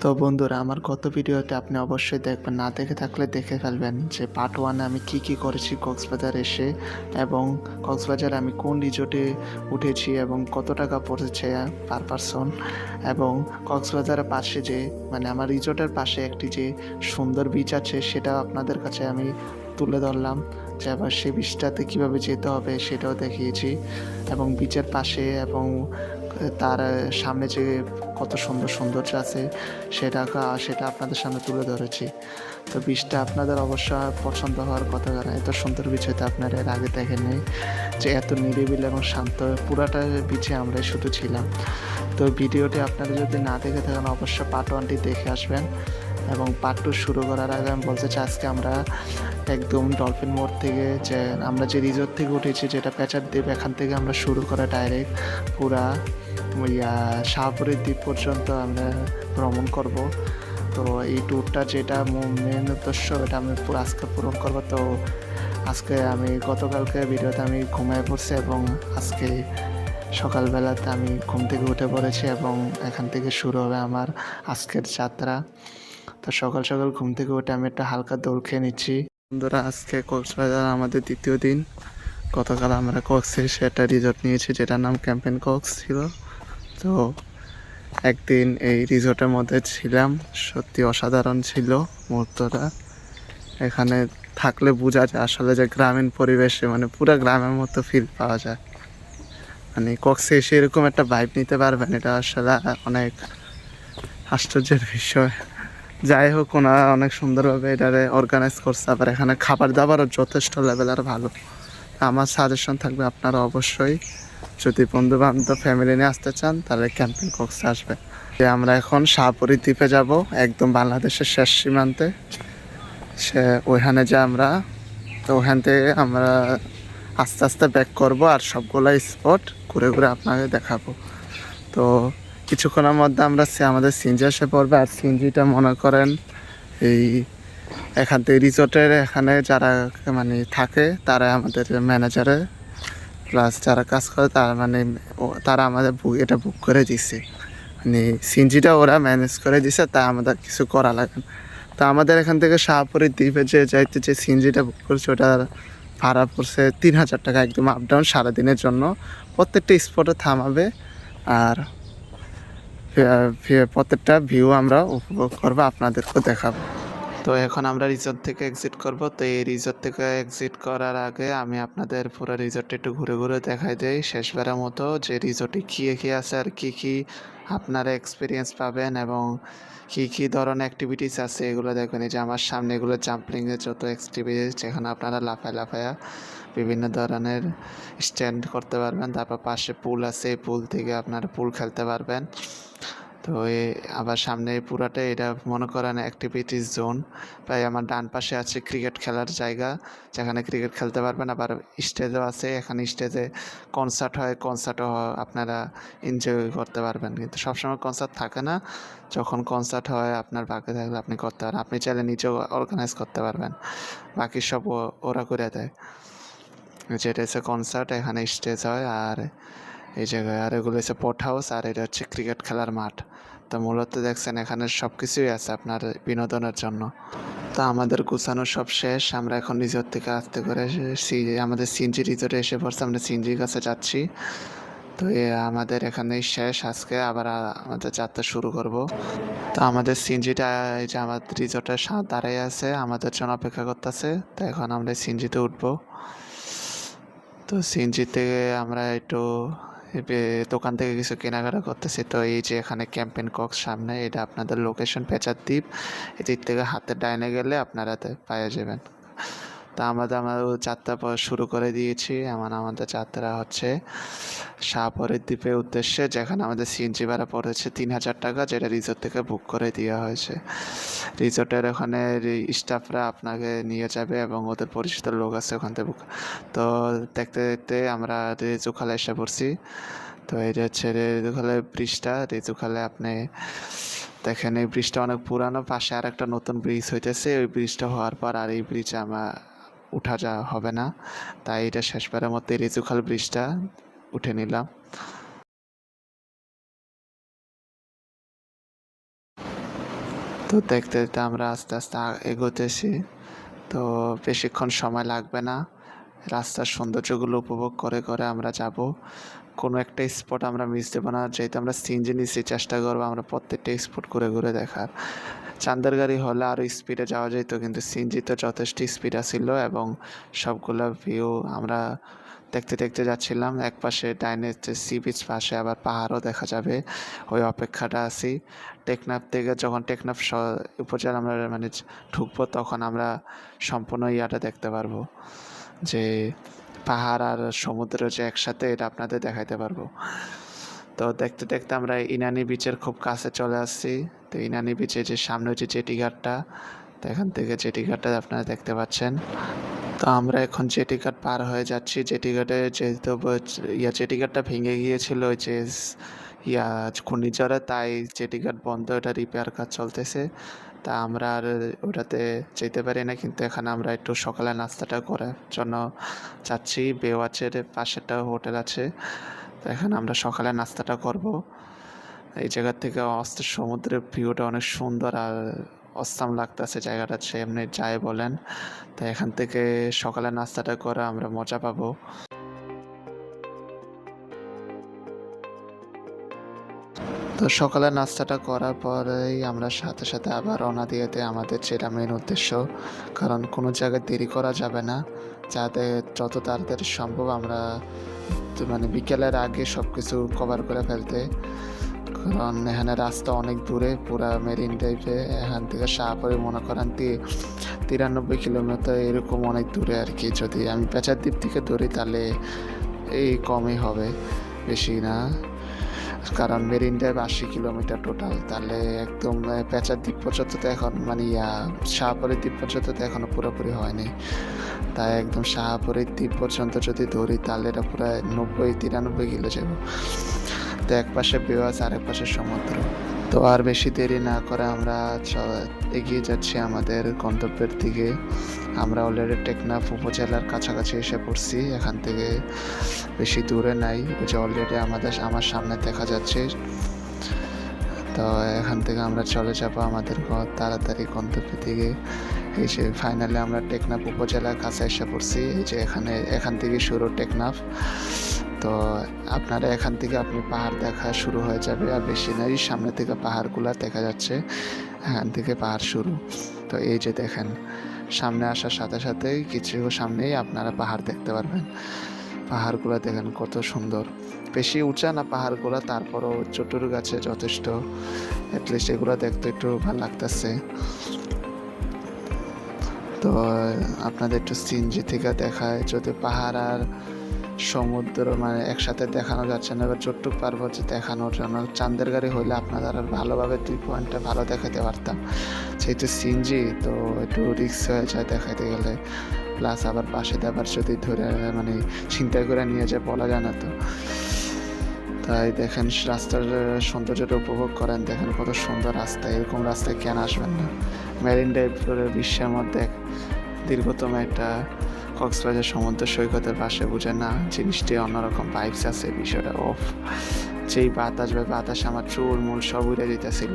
তো বন্ধুরা, আমার গত ভিডিওতে আপনি অবশ্যই দেখবেন, না দেখে থাকলে দেখে ফেলবেন যে পার্ট 1 আমি কি করেছি কক্সবাজার এসে, এবং কক্সবাজারে আমি কোন রিসোর্টে উঠেছি এবং কত টাকা পড়েছে পার পারসন, এবং কক্সবাজারের পাশে যে আমার রিসোর্টের পাশে একটি যে সুন্দর বিচ আছে সেটা আপনাদের কাছে আমি তুলে ধরলাম, যে আবার সেই বিচটাতে কীভাবে যেতে হবে সেটাও দেখিয়েছি, এবং বিচের পাশে এবং তার সামনে যে কত সুন্দর সৌন্দর্য আছে সেটা আপনাদের সামনে তুলে ধরেছি। তো বীচটা আপনাদের অবশ্য পছন্দ হওয়ার কথা, কারণ এত সুন্দর বীচ হয়তো আপনারা এর আগে দেখেননি, যে এত নিরিবিলি এবং শান্ত পুরাটা বিচে আমরা শুধু ছিলাম। তো ভিডিওটি আপনারা যদি না দেখে থাকেন অবশ্যই পার্ট 1টি দেখে আসবেন, এবং পার্ট 2 শুরু করার আগে আমি বলতে চাই, আজকে আমরা একদম ডলফিন মোড় থেকে, যে আমরা যে রিসোর্ট থেকে উঠেছি যেটা প্যাচার দ্বীপ, এখান থেকে আমরা শুরু করা ডাইরেক্ট পুরা শাহপুরের দ্বীপ পর্যন্ত আমরা ভ্রমণ করব। তো এই ট্যুরটা যেটা মেন উদ্দেশ্য, এটা আমি পুরো আজকে পূরণ করবো। তো আজকে আমি গতকালকে ভিডিওতে আমি ঘুমিয়ে পড়ছি, এবং আজকে সকালবেলাতে আমি ঘুম থেকে উঠে পড়েছি, এবং এখান থেকে শুরু হবে আমার আজকের যাত্রা। তো সকাল সকাল ঘুম থেকে উঠে আমি একটা হালকা দৌড় খেয়ে নিচ্ছি। বন্ধুরা, আজকে কক্সবাজার আমাদের দ্বিতীয় দিন। গতকাল আমরা কক্সে এসে একটা রিসোর্ট নিয়েছি যেটার নাম ক্যাম্পেন কক্স ছিল। তো একদিন এই রিসোর্টের মধ্যে ছিলাম, সত্যি অসাধারণ ছিল মুহূর্তটা। এখানে থাকলে বোঝা যায় আসলে যে গ্রামীণ পরিবেশে পুরো গ্রামের মতো ফিল পাওয়া যায়। কক্সে এসে এরকম একটা ভাইব নিতে পারবেন, এটা আসলে অনেক আশ্চর্যের বিষয়। যাই হোক, ওনারা অনেক সুন্দরভাবে এটারে অর্গানাইজ করছে, আবার এখানে খাবার দাবারও যথেষ্ট লেভেল আর ভালো। আমার সাজেশন থাকবে আপনারা অবশ্যই যদি বন্ধু বান্ধব ফ্যামিলি নিয়ে আসতে চান তাহলে ক্যাম্পিং কক্সে আসবে। যে আমরা এখন শাহপুরী দ্বীপে যাব, একদম বাংলাদেশের শেষ সীমান্তে। ওইখানে যে আমরা, তো ওখান থেকে আমরা আস্তে আস্তে ব্যাক করব, আর সবগুলো স্পট ঘুরে ঘুরে আপনাকে দেখাবো। তো কিছুক্ষণের মধ্যে আমরা আমাদের সিনজি এসে পড়বে, আর সিনজিটা মনে করেন এই এখান থেকে রিসোর্টের এখানে যারা থাকে তারা আমাদের ম্যানেজারে প্লাস যারা কাজ করে তারা তারা আমাদের এটা বুক করে দিচ্ছে, সিনজিটা ওরা ম্যানেজ করে দিছে, তাই আমাদের কিছু করা লাগে না। তো আমাদের এখান থেকে শাহপুরী দ্বীপে যাইতে যে সিনজিটা বুক করছে ওটার ভাড়া পড়ছে 3000 টাকা, একদম আপ ডাউন সারাদিনের জন্য। প্রত্যেকটা স্পটে থামাবে, আর প্রত্যেকটা ভিউ আমরা উপভোগ করবো, আপনাদেরকেও দেখাবো। তো এখন আমরা রিসোর্ট থেকে এক্সিট করব। তো এই রিসোর্ট থেকে এক্সিট করার আগে আমি আপনাদের পুরো রিসোর্টটা একটু ঘুরে ঘুরে দেখাই দিই শেষবারের মতো, যে রিসোর্টে কী আছে আর কী আপনারা এক্সপিরিয়েন্স পাবেন, এবং কী ধরনের অ্যাক্টিভিটিস আছে এগুলো দেখবেন। এই যে আমার সামনে এগুলো জাম্পলিংয়ের যত অ্যাক্টিভিটিস, যেখানে আপনারা লাফায়া বিভিন্ন ধরনের স্ট্যান্ড করতে পারবেন। তারপর পাশে পুল আছে, এই পুল থেকে আপনারা পুল খেলতে পারবেন। তো আবার সামনে পুরাটা এটা মনে করেন অ্যাক্টিভিটিস জোন। প্রায় আমার ডান পাশে আছে ক্রিকেট খেলার জায়গা, যেখানে ক্রিকেট খেলতে পারবেন। আবার স্টেজও আছে, এখানে স্টেজে কনসার্টও আপনারা এনজয় করতে পারবেন। কিন্তু সবসময় কনসার্ট থাকে না, যখন কনসার্ট হয় আপনার ভাগ্যে থাকলে আপনি করতে পারেন, আপনি চাইলে নিজেও অর্গানাইজ করতে পারবেন। বাকি সব ওরা করে দেয়। যেটা হচ্ছে কনসার্ট, এখানে স্টেজ হয় আর এই জায়গায়, আর এগুলো হচ্ছে পোর্ট হাউস, আর এটা হচ্ছে ক্রিকেট খেলার মাঠ। তো মূলত দেখছেন এখানে সব কিছুই আছে আপনার বিনোদনের জন্য। তো আমাদের গুছানো সব শেষ, আমরা এখন রিসোর্ট থেকে আস্তে করে আমাদের সিনজি রিসোর্টে এসে পড়ছে, আমরা সিনজির কাছে যাচ্ছি। তো আমাদের এখানেই শেষ আজকে, আবার আমাদের যাত্রা শুরু করব। তো আমাদের সিনজিটা এই যে আমাদের রিসোর্টের সাথে দাঁড়াই আছে, আমাদের জন্য অপেক্ষা করতেছে। তো এখন আমরা সিনজিতে উঠবো। তো সিনজি থেকে আমরা একটু দোকান থেকে কিছু কেনাকাটা করতেছি। তো এই যে এখানে ক্যাম্পেন কক্স সামনে, এটা আপনাদের লোকেশন পেঁচার দ্বীপ। এদিক থেকে হাতের ডাইনে গেলে আপনারা পেয়ে যাবেন। তা আমার যাত্রা শুরু করে দিয়েছি। আমাদের যাত্রা হচ্ছে শাহপরের দ্বীপের উদ্দেশ্যে, যেখানে আমাদের সিএনজি ভাড়া পড়েছে 3000 টাকা, যেটা রিসোর্ট থেকে বুক করে দেওয়া হয়েছে। রিসোর্টের ওখানে স্টাফরা আপনাকে নিয়ে যাবে, এবং ওদের পরিচিত লোক আছে ওখান থেকে বুক। তো দেখতে দেখতে আমরা রেজুখালে এসে পড়ছি। তো এটা হচ্ছে রেজুখালে ব্রিজটা। রেজুখালে আপনি দেখেন এই ব্রিজটা অনেক পুরানো, পাশে আর একটা নতুন ব্রিজ হইতেছে। ওই ব্রিজটা হওয়ার পর আর এই ব্রিজে উঠা যাওয়া হবে না, তাই এটা শেষবারের মতো রেজুখাল ব্রিজটা উঠে নিলাম। তো দেখতে দেখতে আমরা আস্তে আস্তে এগোতেছি। তো বেশিক্ষণ সময় লাগবে না। রাস্তার সৌন্দর্যগুলো উপভোগ করে করে আমরা যাব। কোনো একটা স্পট আমরা মিস দেবো না। যেহেতু আমরা সিএনজি নিচ্ছি, চেষ্টা করবো আমরা প্রত্যেকটা স্পট ঘুরে ঘুরে দেখার। চাঁদের গাড়ি হলে আরও স্পিডে যাওয়া যেত, কিন্তু সিএনজিতে যথেষ্ট স্পিড ছিল এবং সবগুলো ভিউ আমরা দেখতে দেখতে যাচ্ছিলাম। এক পাশে ডাইনে সি বিচ, পাশে আবার পাহাড়ও দেখা যাবে। ওই অপেক্ষাটা আছি। টেকনাফ থেকে যখন টেকনাফ উপজেলা আমরা মানে ঢুকবো, তখন আমরা সম্পূর্ণ ইয়াটা দেখতে পারবো, যে পাহাড় আর সমুদ্র যে একসাথে, এটা আপনাদের দেখাইতে পারবো। তো দেখতে দেখতে আমরা ইনানি বিচের খুব কাছে চলে আসছি। তো ইনানি বিচে যে সামনে যে জেটি ঘাটটা, তো এখান থেকে জেটি ঘাটটা আপনারা দেখতে পাচ্ছেন। তো আমরা এখন জেটি ঘাট পার হয়ে যাচ্ছি। জেটি ঘাটে যেহেতু জেটি ঘাটটা ভেঙে গিয়েছিল ওই যে ঘূর্ণিঝড়ে, তাই জেটি ঘাট বন্ধ, এটা রিপেয়ার কাজ চলতেছে। তা আমরা আর ওটাতে যেতে পারি না, কিন্তু এখানে আমরা একটু সকালে নাস্তাটা করার জন্য চাচ্ছি। বেওয়াচের পাশে একটা হোটেল আছে, তো এখানে আমরা সকালে নাস্তাটা করব। এই জায়গা থেকে সমুদ্রের ভিউটা অনেক সুন্দর আর অসাম লাগতেছে জায়গাটা, সে এমনি যাই বলেন। তো এখান থেকে সকালে নাস্তাটা করে আমরা মজা পাবো। তো সকালে নাস্তাটা করার পরেই আমরা সাথে সাথে আবার রওনা দিয়েতে আমাদের যেটা মেন উদ্দেশ্য, কারণ কোনো জায়গায় দেরি করা যাবে না, যাতে যত তাড়াতাড়ি সম্ভব আমরা মানে বিকেলের আগে সব কিছু কভার করে ফেলতে। কারণ এখানে রাস্তা অনেক দূরে, পুরা মেরিন ড্রাইভে এখান থেকে শাহপুরে মনে করেন 93 কিলোমিটার, এরকম অনেক দূরে আর কি। যদি আমি পেঁচার দ্বীপ থেকে ধরি তাহলে এই কমই হবে, বেশি না। কারণ মেরিন ড্রাইভ 80 কিলোমিটার টোটাল, তাহলে একদম পেঁচার দ্বীপ পর্যন্ত তো এখন মানে শাহপুরের দ্বীপ পর্যন্ত তো এখনও পুরোপুরি হয়নি। তাই একদম শাহপুরের দ্বীপ পর্যন্ত যদি ধরি তাহলে এটা প্রায় 93 কিলো যাব। তো এক পাশে বেওয়াচ আর এক পাশে সমুদ্র। তো আর বেশি দেরি না করে আমরা এগিয়ে যাচ্ছি আমাদের গন্তব্যের দিকে। আমরা অলরেডি টেকনাফ উপজেলার কাছাকাছি এসে পড়ছি। এখান থেকে বেশি দূরে নাই, ওই যে অলরেডি আমার সামনে দেখা যাচ্ছে। তো এখান থেকে আমরা চলে যাবো আমাদের তাড়াতাড়ি গন্তব্যের দিকে। এই যে ফাইনালি আমরা টেকনাফ উপজেলার কাছে এসে পড়ছি। এই যে এখান থেকে শুরু টেকনাফ। তো আপনারা এখান থেকে আপনি পাহাড় দেখা শুরু হয়ে যাবে, আর বেশি নাই, সামনে থেকে পাহাড়গুলো দেখা যাচ্ছে, এখান থেকে পাহাড় শুরু। তো এই যে দেখেন, সামনে আসার সাথে সাথেই কিছু সামনেই আপনারা পাহাড় দেখতে পারবেন। পাহাড়গুলো দেখেন কত সুন্দর, বেশি উঁচা না পাহাড়গুলো, তারপরও ছোটোর গাছে যথেষ্ট, অ্যাটলিস্ট এগুলো দেখতে একটু ভালো লাগতেছে। তো আপনাদের একটু সিএনজি থেকে দেখায়, যদি পাহাড় আর সমুদ্র মানে একসাথে দেখানো যাচ্ছে না, এবার যতটুকু পারবো যে দেখানোর জন্য। চাঁদের গাড়ি হইলে আপনারা আর ভালোভাবে 2 পয়েন্টটা ভালো দেখাতে পারতাম, যেহেতু সিএনজি তো একটু রিস্ক হয়ে যায় দেখাইতে গেলে। প্লাস আবার পাশে আবার যদি ধরে মানে ছিনতাই করে নিয়ে যায় বলা যায় না। তো তাই দেখেন রাস্তার সৌন্দর্যটা উপভোগ করেন, দেখেন কত সুন্দর রাস্তা, এরকম রাস্তায় কেন আসবেন না। মেরিন ড্রাইভ বিশ্বের মধ্যে দীর্ঘতম একটা কক্সবাজার সমুদ্র সৈকতের পাশে, বুঝে না জিনিসটি অন্যরকম ভাইবস আছে বিষয়টা। অফ যেই বাতাস আমার চুল মূল সব উড়ে দিতেছিল।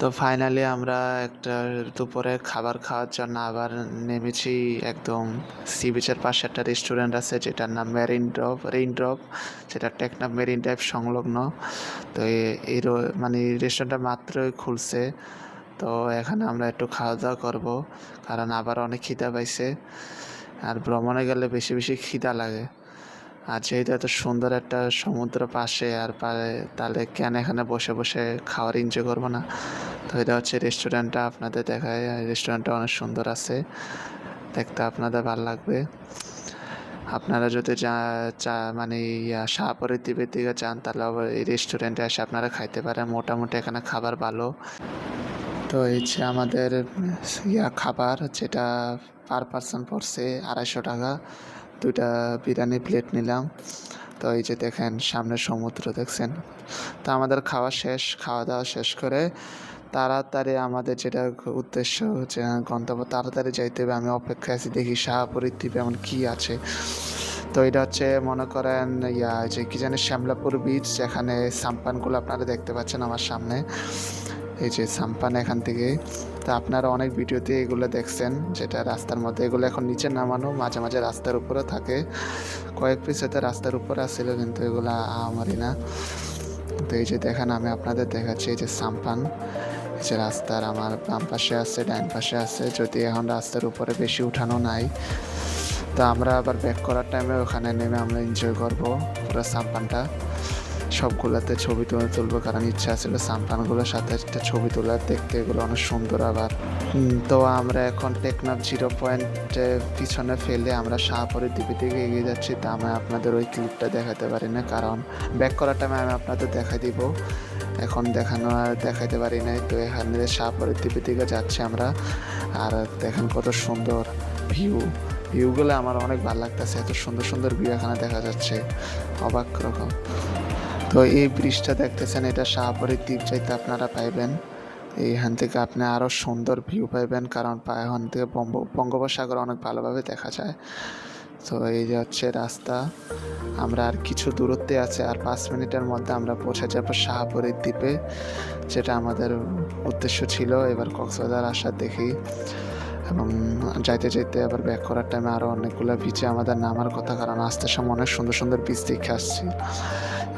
তো ফাইনালি আমরা একটা দুপুরে খাবার খাওয়ার জন্য আবার নেমেছি একদম সি বিচের পাশে একটা রেস্টুরেন্ট আছে, যেটার নাম রেইনড্রপ, যেটা টেকনাফ মেরিন ড্রাইভ সংলগ্ন। তো এই মানে রেস্টুরেন্টটা মাত্রই খুলছে। তো এখানে আমরা একটু খাওয়া দাওয়া করবো, কারণ আবার অনেক খিদা পাইছে, আর ভ্রমণে গেলে বেশি বেশি খিদা লাগে। আর যেহেতু এত সুন্দর একটা সমুদ্র পাশে আর তাহলে কেন এখানে বসে বসে খাওয়ার এনজয় করবো না। তো এটা হচ্ছে রেস্টুরেন্টটা, আপনাদের দেখায়। রেস্টুরেন্টটা অনেক সুন্দর আছে, দেখতে আপনাদের ভালো লাগবে। আপনারা যদি মানে শাহপরীর দ্বীপের দিকে যান তাহলে আবার এই রেস্টুরেন্টে এসে আপনারা খাইতে পারেন। মোটামুটি এখানে খাবার ভালো। তো এই যে আমাদের খাবার, যেটা পার পারসন পড়ছে 250 টাকা। 2টা বিরিয়ানি প্লেট নিলাম। তো এই যে দেখেন সামনে সমুদ্র দেখছেন। তো আমাদের খাওয়া দাওয়া শেষ করে তাড়াতাড়ি আমাদের যেটা উদ্দেশ্য, যে গন্তব্য, তাড়াতাড়ি যাইতে হবে। আমি অপেক্ষায় আছি, দেখি শাহপরীর দ্বীপে এমন কী আছে। তো এটা হচ্ছে মনে করেন যে কি জানি শ্যামলাপুর বিচ, যেখানে সাম্পানগুলো আপনারা দেখতে পাচ্ছেন আমার সামনে। এই যে সাম্পান এখান থেকে। তো আপনারা অনেক ভিডিওতে এগুলো দেখছেন, যেটা রাস্তার মধ্যে। এগুলো এখন নিচে নামানো, মাঝে মাঝে রাস্তার উপরে থাকে। কয়েক পিস হয়তো রাস্তার উপরে আসছিল, কিন্তু এগুলো আমারই না। তো এই যে দেখেন, আমি আপনাদের দেখাচ্ছি এই যে সাম্পান। এই যে রাস্তার আমার বাম পাশে আছে, ডান পাশে আছে, যদি এখন রাস্তার উপরে বেশি উঠানো নাই। তো আমরা আবার ব্যাক করার টাইমে ওখানে নেমে আমরা এনজয় করবো পুরো সাম্পানটা। সবগুলোতে ছবি তুলবো, কারণ ইচ্ছা ছিল সাম্পানগুলোর সাথে একটা ছবি তোলার। দেখতে এগুলো অনেক সুন্দর আবার। তো আমরা এখন টেকনাফ 0 পয়েন্টে পিছনে ফেলে আমরা শাহপরীর দ্বীপের দিকে এগিয়ে যাচ্ছি। তা আমি আপনাদের ওই ক্লিপটা দেখাতে পারি না, কারণ ব্যাক করার টাইমে আমি আপনাদের দেখাই দিব। এখন দেখাইতে পারি নাই। তো এখানে শাহপরীর দ্বীপের দিকে যাচ্ছি আমরা। আর দেখেন কত সুন্দর ভিউগুলো আমার অনেক ভালো লাগতেছে। এত সুন্দর সুন্দর ভিউ এখানে দেখা যাচ্ছে, অবাক রকম। তো এই ব্রিজটা দেখতেছেন, এটা শাহপরীর দ্বীপ যাইতে আপনারা পাইবেন। এইখান থেকে আপনি আরও সুন্দর ভিউ পাইবেন, কারণ এখান থেকে বঙ্গোপসাগর অনেক ভালোভাবে দেখা যায়। তো এই যে হচ্ছে রাস্তা। আমরা আর কিছু দূরত্বে আছে, আর 5 মিনিটের মধ্যে আমরা পৌঁছে যাব শাহপরীর দ্বীপে, যেটা আমাদের উদ্দেশ্য ছিল এবার কক্সবাজার আসার। দেখি, এবং যাইতে যাইতে আবার ব্যাক করার টাইমে আরও অনেকগুলো বিচে আমাদের নামার কথা, কারণ আসতে সময় অনেক সুন্দর সুন্দর বিচ দেখে আসছি।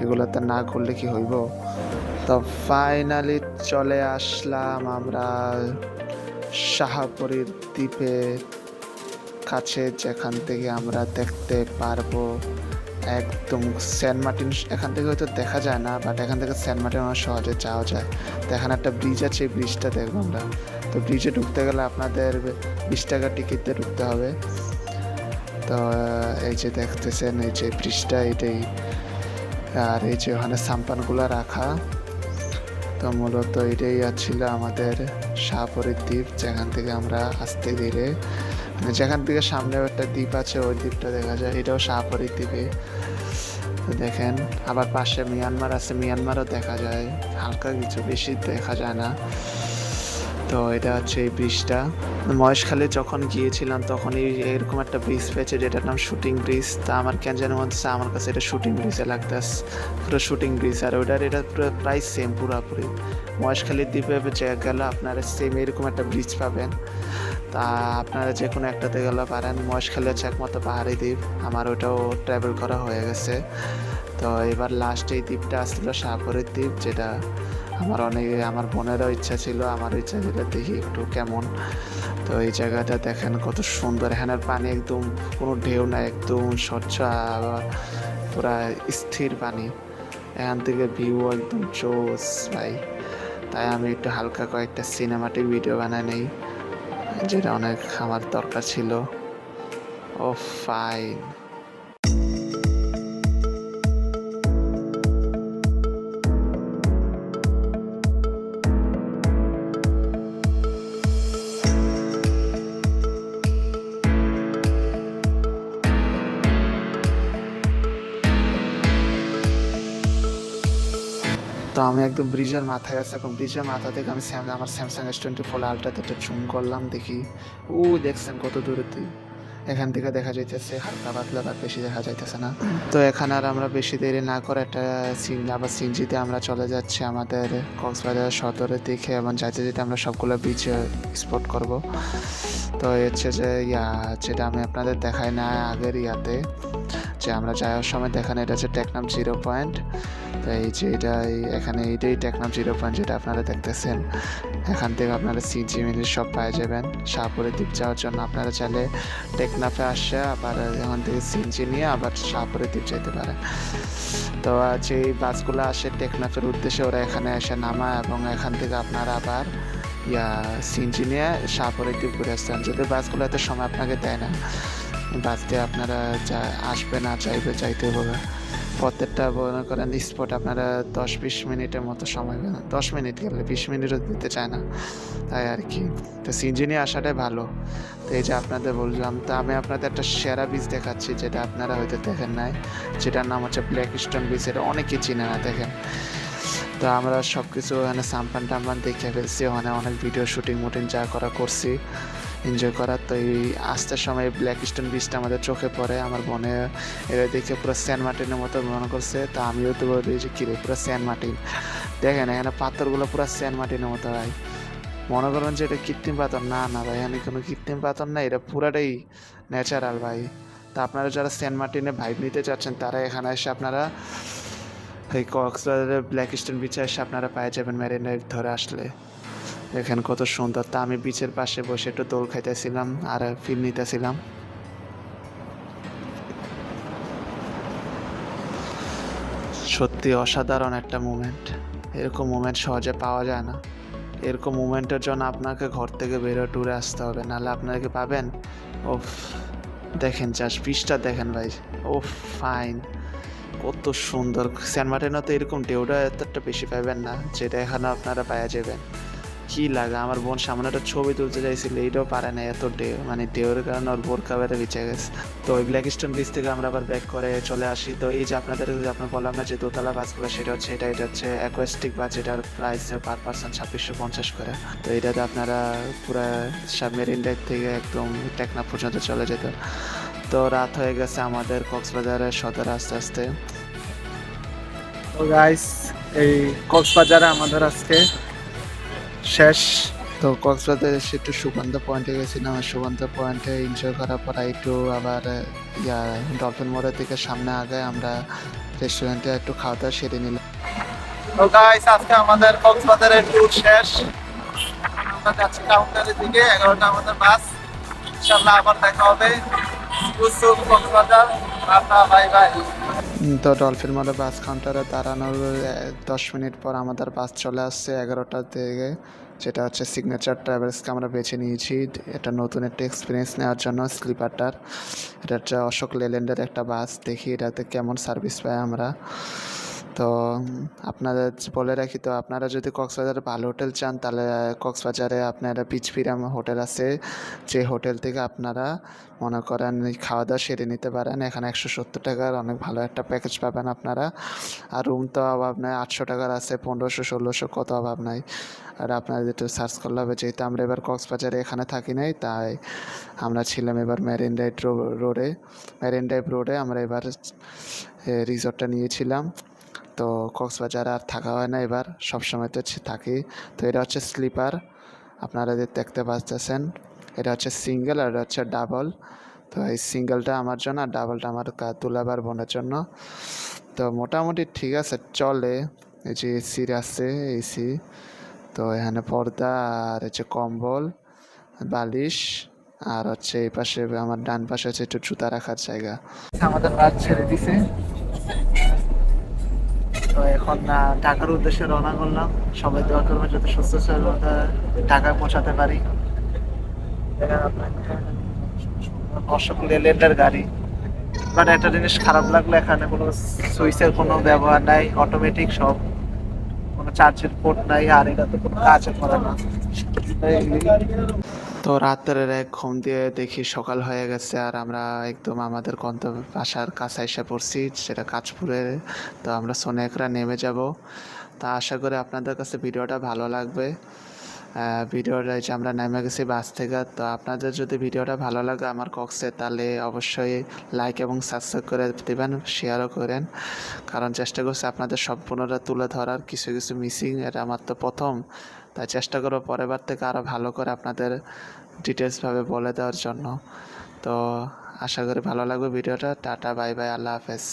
এগুলোতে না করলে কি হইব। তো ফাইনালি চলে আসলাম আমরা শাহপরীর দ্বীপের কাছে, যেখান থেকে আমরা দেখতে পারবো একদম সেন্ট মার্টিন। এখান থেকে হয়তো দেখা যায় না, বাট এখান থেকে সেন্ট মার্টিন অনেক সহজে যাওয়া যায়। তো এখানে একটা ব্রিজ আছে, এই ব্রিজটা দেখবো আমরা। তো ব্রিজে ঢুকতে গেলে আপনাদের 20 টাকা টিকিট দিয়ে ঢুকতে হবে। তো এই যে দেখতেছেন এই যে ব্রিজটা, এটাই। আর এই যে ওখানে সাম্পানগুলো রাখা। তো মূলত এটাই ছিল আমাদের শাহপরীর দ্বীপ, যেখান থেকে আমরা আস্তে ধীরে, মানে যেখান থেকে সামনেও একটা দ্বীপ আছে, ওই দ্বীপটা দেখা যায়। এটাও শাহপরীর দ্বীপে। তো দেখেন, আবার পাশে মিয়ানমার আছে, মিয়ানমারও দেখা যায় হালকা কিছু, বেশি দেখা যায় না। তো এটা হচ্ছে এই ব্রিজটা। মহেশখালী যখন গিয়েছিলাম তখনই এরকম একটা ব্রিজ পেয়েছে, যেটার নাম শুটিং ব্রিজ। তা আমার কেন যেন মনে হচ্ছে আমার কাছে এটা শুটিং ব্রিজে লাগতেছে, পুরো শুটিং ব্রিজ। আর এটা পুরো প্রায় সেম পুরাপুরি। মহেশখালীর দ্বীপে গেলে আপনারা সেম এরকম একটা ব্রিজ পাবেন। তা আপনারা যে কোনো একটাতে গেলে পারেন। মহেশখালী হচ্ছে একমাত্র পাহাড়ি দ্বীপ, আমার ওটাও ট্রাভেল করা হয়ে গেছে। তো এবার লাস্ট এই দ্বীপটা আসছিল শাহপরীর দ্বীপ, যেটা আমার বোনেরও ইচ্ছা ছিল, আমারও ইচ্ছা ছিল, দেখি একটু কেমন। তো এই জায়গাটা দেখেন কত সুন্দর। এখানের পানি একদম কোনো ঢেউ নাই, একদম স্বচ্ছ, আবার পুরা স্থির পানি। এখান থেকে ভিউ একদম জোস ভাই। তাই আমি একটু হালকা কয়েকটা সিনেমাটিক ভিডিও বানাই নেই, যেটা অনেক আমার দরকার ছিল। ও ফাইন। তো আমি একদম ব্রিজের মাথায় আছি। এখন ব্রিজের মাথা থেকে আমি আমার স্যামসাং S24 আলট্রাতে একটা জুম করলাম, দেখি দেখছেন কত দূরেতে। এখান থেকে দেখা যাইতেছে হালকা পাতলা, বা বেশি দেখা যাইতেছে না। তো এখানে আর আমরা বেশি দেরি না করে একটা সিনজিতে আমরা চলে যাচ্ছি আমাদের কক্সবাজার সদরের দিকে, এবং যাইতে যেতে আমরা সবগুলো বিচ স্পট করব। তো হচ্ছে যে যেটা আমি আপনাদের দেখাই না আগের যে আমরা যাওয়ার সময় দেখান, এটা হচ্ছে টেকনাফ 0 পয়েন্ট। তো এই যে এইটাই টেকনাফ 0 পয়েন্ট, যেটা আপনারা দেখতেছেন। এখান থেকে আপনারা সিনজি মিনিট সব পাওয়া যাবেন। শাহপরীর দ্বীপ যাওয়ার জন্য আপনারা চাইলে টেকনাফে আসে, আবার এখান থেকে সিনজি নিয়ে আবার শাহপরীর দ্বীপ যেতে পারে। তো যে বাসগুলো আসে টেকনাফের উদ্দেশ্যে, ওরা এখানে এসে নামায়, এবং এখান থেকে আপনারা আবার সিনজি নিয়ে শাহপরীর দ্বীপ ঘুরে আসতেন। যদি বাসগুলো এত সময় আপনাকে দেয় না, বাস দিয়ে আপনারা আসবে না চাইবে যাইতে হবে। প্রত্যেকটা মনে করেন স্পট আপনারা 10-20 মিনিটের মতো সময় পাবেন। 10 মিনিট গেলে 20 মিনিটও দিতে চায় না, তাই আর কি। তো সিএনজি নিয়ে আসাটাই ভালো। তো এই যে আপনাদের বললাম, তো আমি আপনাদের একটা সেরা বীচ দেখাচ্ছি যেটা আপনারা হয়তো দেখেন নাই, যেটার নাম হচ্ছে ব্ল্যাক স্টোন বীচ। এটা অনেকেই চিনে না, দেখেন। তো আমরা সব কিছু ওখানে সাম্পান টাম্পান দেখে ফেলছি, ওখানে অনেক ভিডিও শুটিং মুটিং যা করা করছি এনজয় করার। তো এই আসতে সময় ব্ল্যাক স্টোন বীচটা আমাদের চোখে পড়ে। আমার বোনে এটা দেখে পুরো সেন্ট মার্টিনের মতো মনে করছে, তো আমিও তো বলি যে কিরে পুরো সেন্ট মার্টিন, দেখেন এখানে পাথরগুলো পুরো সেন্ট মার্টিনের মতো ভাই। মনে করেন যে এটা কৃত্রিম পাথর, না না ভাই, এখানে কোনো কৃত্রিম পাথর না, এটা পুরাটাই ন্যাচারাল ভাই। তা আপনারা যারা সেন্ট মার্টিনে ভাইব নিতে চাচ্ছেন তারা এখানে এসে আপনারা এই কক্সবাজারের ব্ল্যাক স্টোন বিচে এসে আপনারা পেয়ে যাবেন মেরিন ড্রাইভ ধরে আসলে। দেখেন কত সুন্দর। তা আমি বিচের পাশে বসে একটু দোল খাইতেছিলাম আর ফিল নিতেছিলাম। সত্যি অসাধারণ একটা মুমেন্ট। এরকম মুমেন্ট সহজে পাওয়া যায় না। এরকম মুমেন্টের জন্য আপনাকে ঘর থেকে বেরোয় ট্যুরে আসতে হবে, নাহলে আপনাকে পাবেন। ওফ, দেখেন জাস্ট বিচটা দেখেন ভাই। ওফ, ফাইন, কত সুন্দর। সেন্ট মার্টিনে তো এরকম ঢেউটা এতটা বেশি পাবেন না, যেটা এখানে আপনারা পাওয়া যাবেন। কি লাগে, আমার বোন সামনে একটা ছবি তুলতে চাইছিল, এইটাও পারে না, এত ঢেউ, মানে ঢেউয়ের কারণে ওর বোরকা বেড়ে ভিজে গেছে। তো ওই ব্ল্যাক স্টোন বিচ থেকে আমরা আবার ব্যাক করে চলে আসি। তো এই যে আপনাদের আপনার বললাম না যে দোতলা বাসগুলো, সেটা হচ্ছে এটা হচ্ছে অ্যাকোয়াস্টিক বাস, এটার প্রাইস পার পার্সন 2650 করে। তো এটাতে আপনারা পুরো মেরিন ড্রাইভ থেকে একদম টেকনাফ পর্যন্ত চলে যেত। তো রাত হয়ে গেছে আমাদের কক্সবাজারের সদর আস্তে আস্তে। তো গাইস, এই কক্সবাজারে আমাদের আজকে শেষ। তো কক্সবাজারে এসে একটু সুগন্ধ পয়েন্টে গেছিলাম, আর সুগন্ধ পয়েন্টে এনজয় করার পর একটু আবার ডলফিন মোড়ের দিকে সামনে আগে আমরা রেস্টুরেন্টে একটু খাওয়া দাওয়া সেরে নিলাম। তো গাইস, আজকে আমাদের কক্সবাজারের ট্যুর শেষ। আমরা যাচ্ছি কাউন্টারের দিকে, 11টা আমাদের বাস। ইনশাআল্লাহ আবার দেখা হবে। Cox's Bazar, tata, bye bye. তো ডলফিন মোড়ে বাস কাউন্টারে দাঁড়ানোর 10 মিনিট পর আমাদের বাস চলে আসছে 11টার দিকে, যেটা হচ্ছে সিগনেচার ট্রাভেলসকে আমরা বেছে নিয়েছি। এটা নতুন একটা এক্সপিরিয়েন্স নেওয়ার জন্য স্লিপারটার। এটা হচ্ছে অশোক লেল্যান্ডের একটা বাস, দেখি এটাতে কেমন সার্ভিস পাই আমরা। তো আপনাদের বলে রাখি, তো আপনারা যদি কক্সবাজারে ভালো হোটেল চান তাহলে কক্সবাজারে আপনারা বিচ ফিরাম হোটেল আছে, যে হোটেল থেকে আপনারা মনে করেন খাওয়া দাওয়া সেরে নিতে পারেন। এখানে 170 টাকার অনেক ভালো একটা প্যাকেজ পাবেন আপনারা। আর রুম তো অভাব নাই, 800 টাকার আছে, 1500-1600, কত অভাব নাই। আর আপনাদের একটু সার্চ করলে হবে, যেহেতু আমরা এবার কক্সবাজারে এখানে থাকি নাই, তাই আমরা ছিলাম এবার মেরিন ড্রাইভ রোডে আমরা এবার রিসর্টটা নিয়েছিলাম। তো কক্সবাজার আর থাকা হয় না, এবার সবসময় তো থাকি। তো এটা হচ্ছে স্লিপার, আপনারা দেখতে পাচ্ছেন। এটা হচ্ছে সিঙ্গেল আর এটা হচ্ছে ডাবল। তো এই সিঙ্গেলটা আমার জন্য আর ডাবলটা আমার তুলাবার বোনের জন্য। তো মোটামুটি ঠিক আছে, চলে। এই যে এসি আছে, এসি। তো এখানে পর্দা আর হচ্ছে কম্বল, বালিশ, আর হচ্ছে এই পাশে আমার ডান পাশে হচ্ছে একটু জুতা রাখার জায়গা। আমাদের বাস ছেড়ে দিছে। তো এখন ঢাকার উদ্দেশ্যে রওনা করলাম। সবাই দোয়া করবেন যাতে সুস্থ সবলতা ঢাকায় পৌঁছাতে পারি। অশোক লেল্যান্ডের গাড়ি, বাট একটা জিনিস খারাপ লাগলো, এখানে কোনো সুইচের কোনো ব্যবহার নাই, অটোমেটিক সব, কোনো চার্জের পোর্ট নাই, আর এটা তো কোনো কাজের করে না। তো রাতের এক ঘুম দিয়ে দেখি সকাল হয়ে গেছে, আর আমরা একদম আমাদের গন্তব্য বাসার কাছে এসে পড়ছি, সেটা কাঁচপুরে। তো আমরা সোনাইকড়া নেমে যাব। তা আশা করি আপনাদের কাছে ভিডিওটা ভালো লাগবে। ভিডিওটা যে আমরা নেমে গেছি বাস থেকে। তো আপনাদের যদি ভিডিওটা ভালো লাগে আমার কক্সে, তাহলে অবশ্যই লাইক এবং সাবস্ক্রাইব করে দেবেন, শেয়ারও করেন। কারণ চেষ্টা করছি আপনাদের সম্পূর্ণটা তুলে ধরার, কিছু কিছু মিসিং, এটা আমার তো প্রথম, তাই চেষ্টা করবো পরের বার থেকে আরও ভালো করে আপনাদের ডিটেলসভাবে বলে দেওয়ার জন্য। তো আশা করি ভালো লাগবে ভিডিওটা। টাটা, বাই বাই, আল্লাহ হাফেজ।